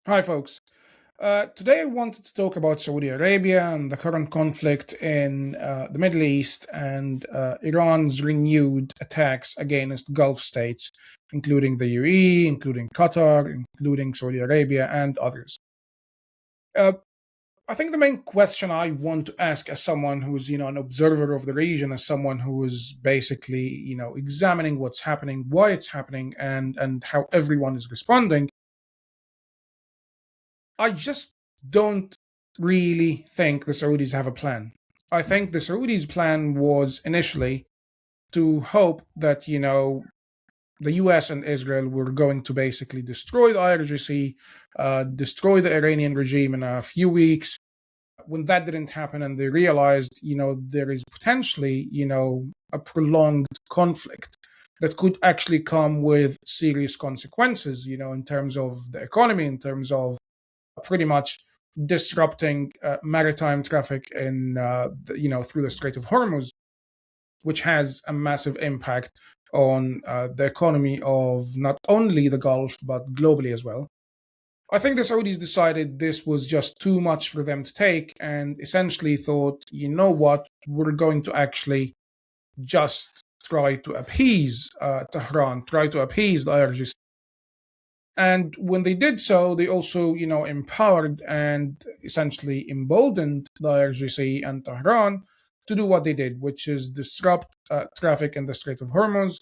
Hi, folks. Today I wanted to talk about Saudi Arabia and the current conflict in the Middle East and Iran's renewed attacks against Gulf states, including the UAE, including Qatar, including Saudi Arabia, and others. I think the main question I want to ask as someone who's, an observer of the region, as someone who is basically, examining what's happening, why it's happening, and how everyone is responding, I just don't really think the Saudis have a plan. I think the Saudis' plan was initially to hope that, the US and Israel were going to basically destroy the IRGC, destroy the Iranian regime in a few weeks. When that didn't happen and they realized, there is potentially, a prolonged conflict that could actually come with serious consequences, in terms of the economy, in terms of pretty much disrupting maritime traffic in through the Strait of Hormuz, which has a massive impact on the economy of not only the Gulf but globally as well. I think the Saudis decided this was just too much for them to take and essentially thought, you know what, we're going to actually just try to appease Tehran, try to appease the IRGC. And when they did so, they also, empowered and essentially emboldened the IRGC and Tehran to do what they did, which is disrupt traffic in the Strait of Hormuz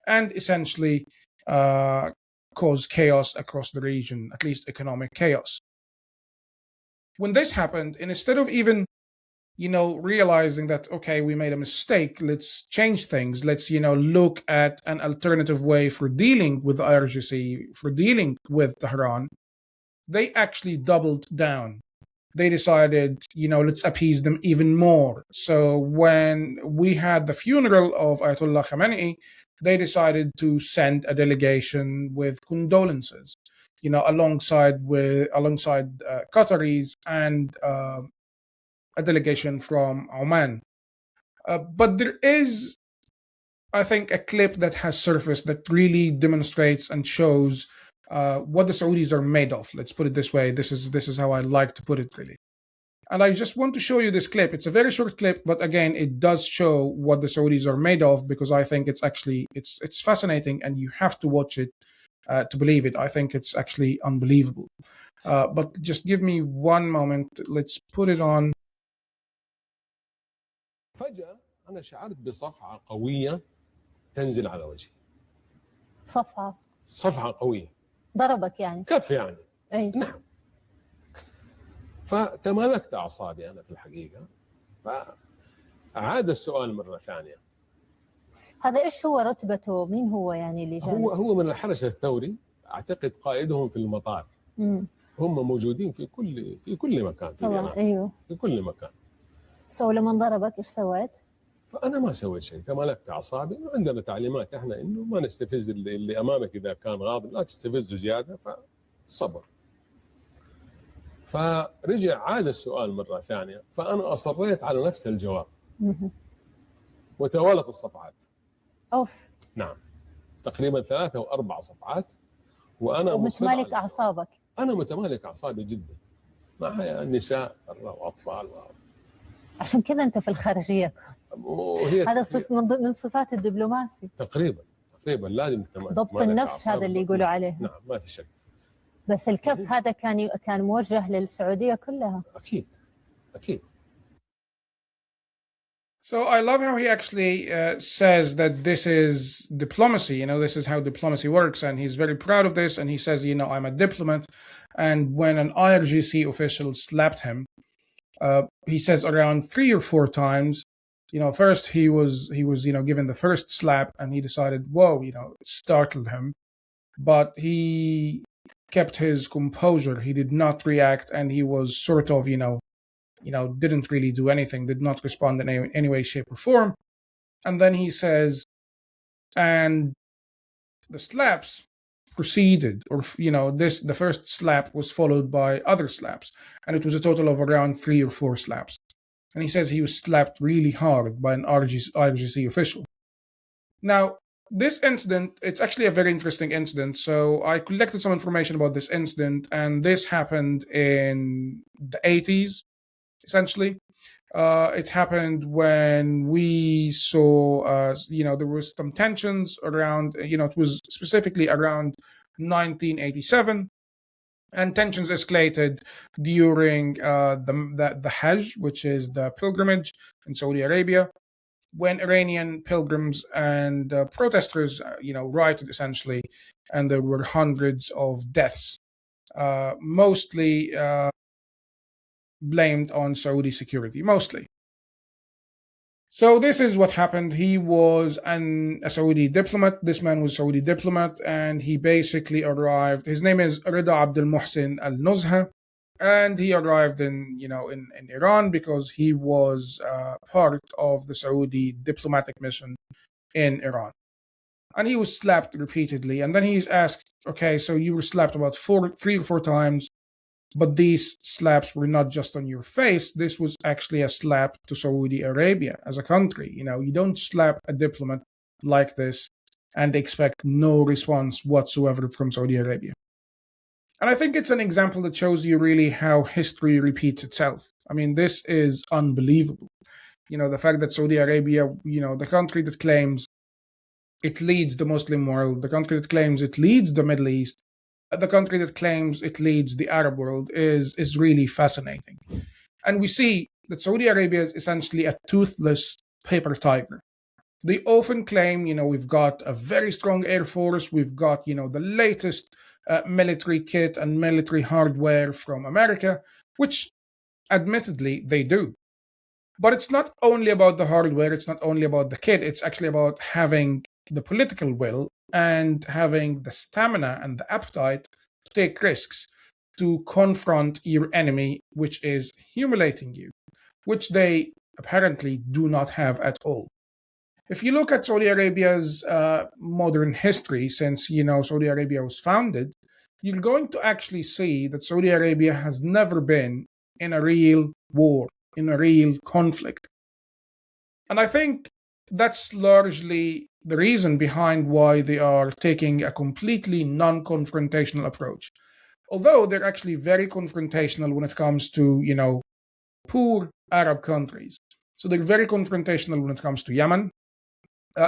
and essentially cause chaos across the region, at least economic chaos. When this happened, and instead of even realizing that, okay, we made a mistake, let's change things, let's, look at an alternative way for dealing with the IRGC, for dealing with Tehran, they actually doubled down. They decided, let's appease them even more. So when we had the funeral of Ayatollah Khamenei, they decided to send a delegation with condolences, alongside Qataris and a delegation from Oman. But there is, I think, a clip that has surfaced that really demonstrates and shows what the Saudis are made of. Let's put it this way. This is how I like to put it, really. And I just want to show you this clip. It's a very short clip, but again, it does show what the Saudis are made of, because I think it's actually it's fascinating, and you have to watch it to believe it. I think it's actually unbelievable. But just give me one moment. Let's put it on. فجأة أنا شعرت بصفعة قوية تنزل على وجهي. صفعة قوية. ضربك يعني؟ كف يعني. أي. نعم. فتمالكت أعصابي أنا في الحقيقة. فعاد السؤال مرة ثانية. هذا إيش هو رتبته؟ مين هو يعني اللي جالس؟ هو من الحرس الثوري، أعتقد قائدهم في المطار. هم موجودين في كل مكان في طبعا. أيوه. في كل مكان. لما ضربك إيش سويت؟ فأنا ما سويت شيء، تمالكت أعصابي. عندنا تعليمات إحنا إنه ما نستفز اللي أمامك إذا كان غاضب، لا تستفزه زيادة، فصبر. فرجع عاد السؤال مرة ثانية، فأنا أصريت على نفس الجواب. وتوالت الصفعات. أوف. نعم. تقريبا 3 أو 4 صفعات. وأنا ومتمالك أعصابك. أنا متمالك أعصابي جدا. معي النساء وأطفال عشان كذا أنت في الخارجية. هذا من صفات الدبلوماسي. تقريبا لازم ضبط النفس، هذا اللي يقولوا عليه. نعم، ما في شك. بس الكف هذا كان موجه للسعودية كلها. أكيد. So I love how he actually says that this is diplomacy, this is how diplomacy works, and he's very proud of this, and he says, I'm a diplomat, and when an IRGC official slapped him, he says around 3 or 4 times, first he was given the first slap, and he decided, whoa, it startled him, but he kept his composure. He did not react, and he was sort of, didn't really do anything, did not respond in any way, shape, or form. And then he says, and the slaps proceeded, or, the first slap was followed by other slaps, and it was a total of around 3 or 4 slaps. And he says he was slapped really hard by an IRGC official. Now, this incident, it's actually a very interesting incident. So I collected some information about this incident, and this happened in the 80s, essentially. It happened when we saw, there was some tensions around, it was specifically around 1987, and tensions escalated during the Hajj, which is the pilgrimage in Saudi Arabia, when Iranian pilgrims and protesters, rioted essentially, and there were hundreds of deaths, mostly blamed on Saudi security, mostly. So this is what happened. He was a Saudi diplomat. This man was a Saudi diplomat, and he basically arrived. His name is Rida Abdel Mohsen Al Nuzha, and he arrived in Iran because he was part of the Saudi diplomatic mission in Iran. And he was slapped repeatedly. And then he's asked, okay, so you were slapped about 3 or 4 times, but these slaps were not just on your face. This was actually a slap to Saudi Arabia as a country. You don't slap a diplomat like this and expect no response whatsoever from Saudi Arabia. And I think it's an example that shows you really how history repeats itself. I mean, this is unbelievable. The fact that Saudi Arabia, the country that claims it leads the Muslim world, the country that claims it leads the Middle East, the country that claims it leads the Arab world is really fascinating. And we see that Saudi Arabia is essentially a toothless paper tiger. They often claim, we've got a very strong air force, we've got, the latest military kit and military hardware from America, which admittedly they do. But it's not only about the hardware, it's not only about the kit, it's actually about having the political will and having the stamina and the appetite to take risks, to confront your enemy, which is humiliating you, which they apparently do not have at all. If you look at Saudi Arabia's modern history, since Saudi Arabia was founded, you're going to actually see that Saudi Arabia has never been in a real war, in a real conflict. And I think that's largely the reason behind why they are taking a completely non-confrontational approach. Although they're actually very confrontational when it comes to, poor Arab countries. So they're very confrontational when it comes to Yemen.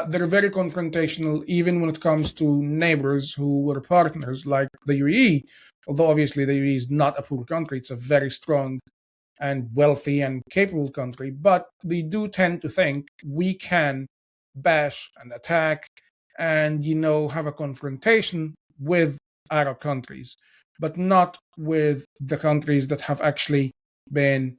They're very confrontational even when it comes to neighbors who were partners like the UAE, although obviously the UAE is not a poor country, it's a very strong and wealthy and capable country, but they do tend to think we can bash and attack and, have a confrontation with Arab countries, but not with the countries that have actually been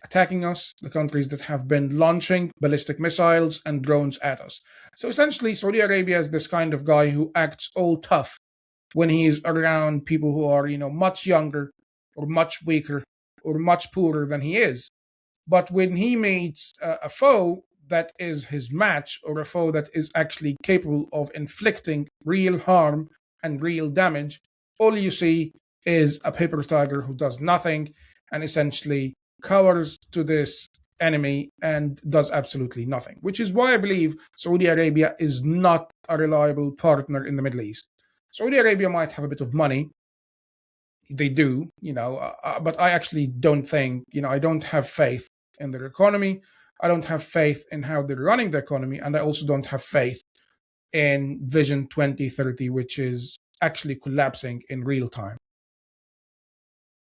attacking us, the countries that have been launching ballistic missiles and drones at us. So essentially, Saudi Arabia is this kind of guy who acts all tough when he's around people who are, much younger or much weaker or much poorer than he is. But when he meets a foe that is his match, or a foe that is actually capable of inflicting real harm and real damage, all you see is a paper tiger who does nothing and essentially cowers to this enemy and does absolutely nothing, which is why I believe Saudi Arabia is not a reliable partner in the Middle East. Saudi Arabia might have a bit of money. They do, but I actually don't think, I don't have faith in their economy. I don't have faith in how they're running the economy. And I also don't have faith in Vision 2030, which is actually collapsing in real time.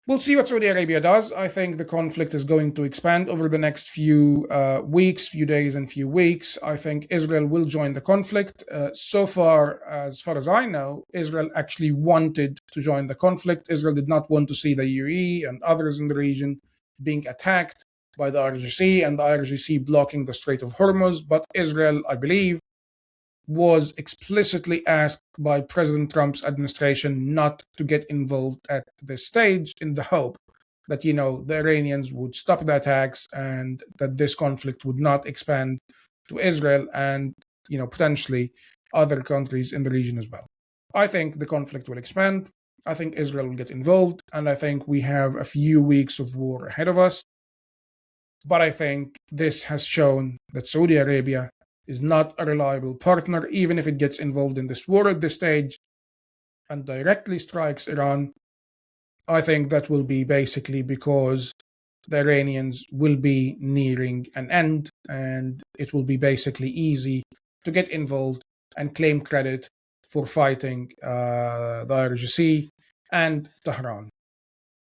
We'll see what Saudi Arabia does. I think the conflict is going to expand over the next few weeks, few days, and few weeks. I think Israel will join the conflict. So far as I know, Israel actually wanted to join the conflict. Israel did not want to see the UAE and others in the region being attacked by the IRGC and the IRGC blocking the Strait of Hormuz. But Israel, I believe, was explicitly asked by President Trump's administration not to get involved at this stage, in the hope that, the Iranians would stop the attacks and that this conflict would not expand to Israel and, potentially other countries in the region as well. I think the conflict will expand. I think Israel will get involved, and I think we have a few weeks of war ahead of us. But I think this has shown that Saudi Arabia is not a reliable partner, even if it gets involved in this war at this stage and directly strikes Iran. I think that will be basically because the Iranians will be nearing an end, and it will be basically easy to get involved and claim credit for fighting the IRGC and Tehran.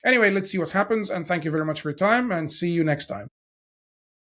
Anyway, let's see what happens, and thank you very much for your time, and see you next time.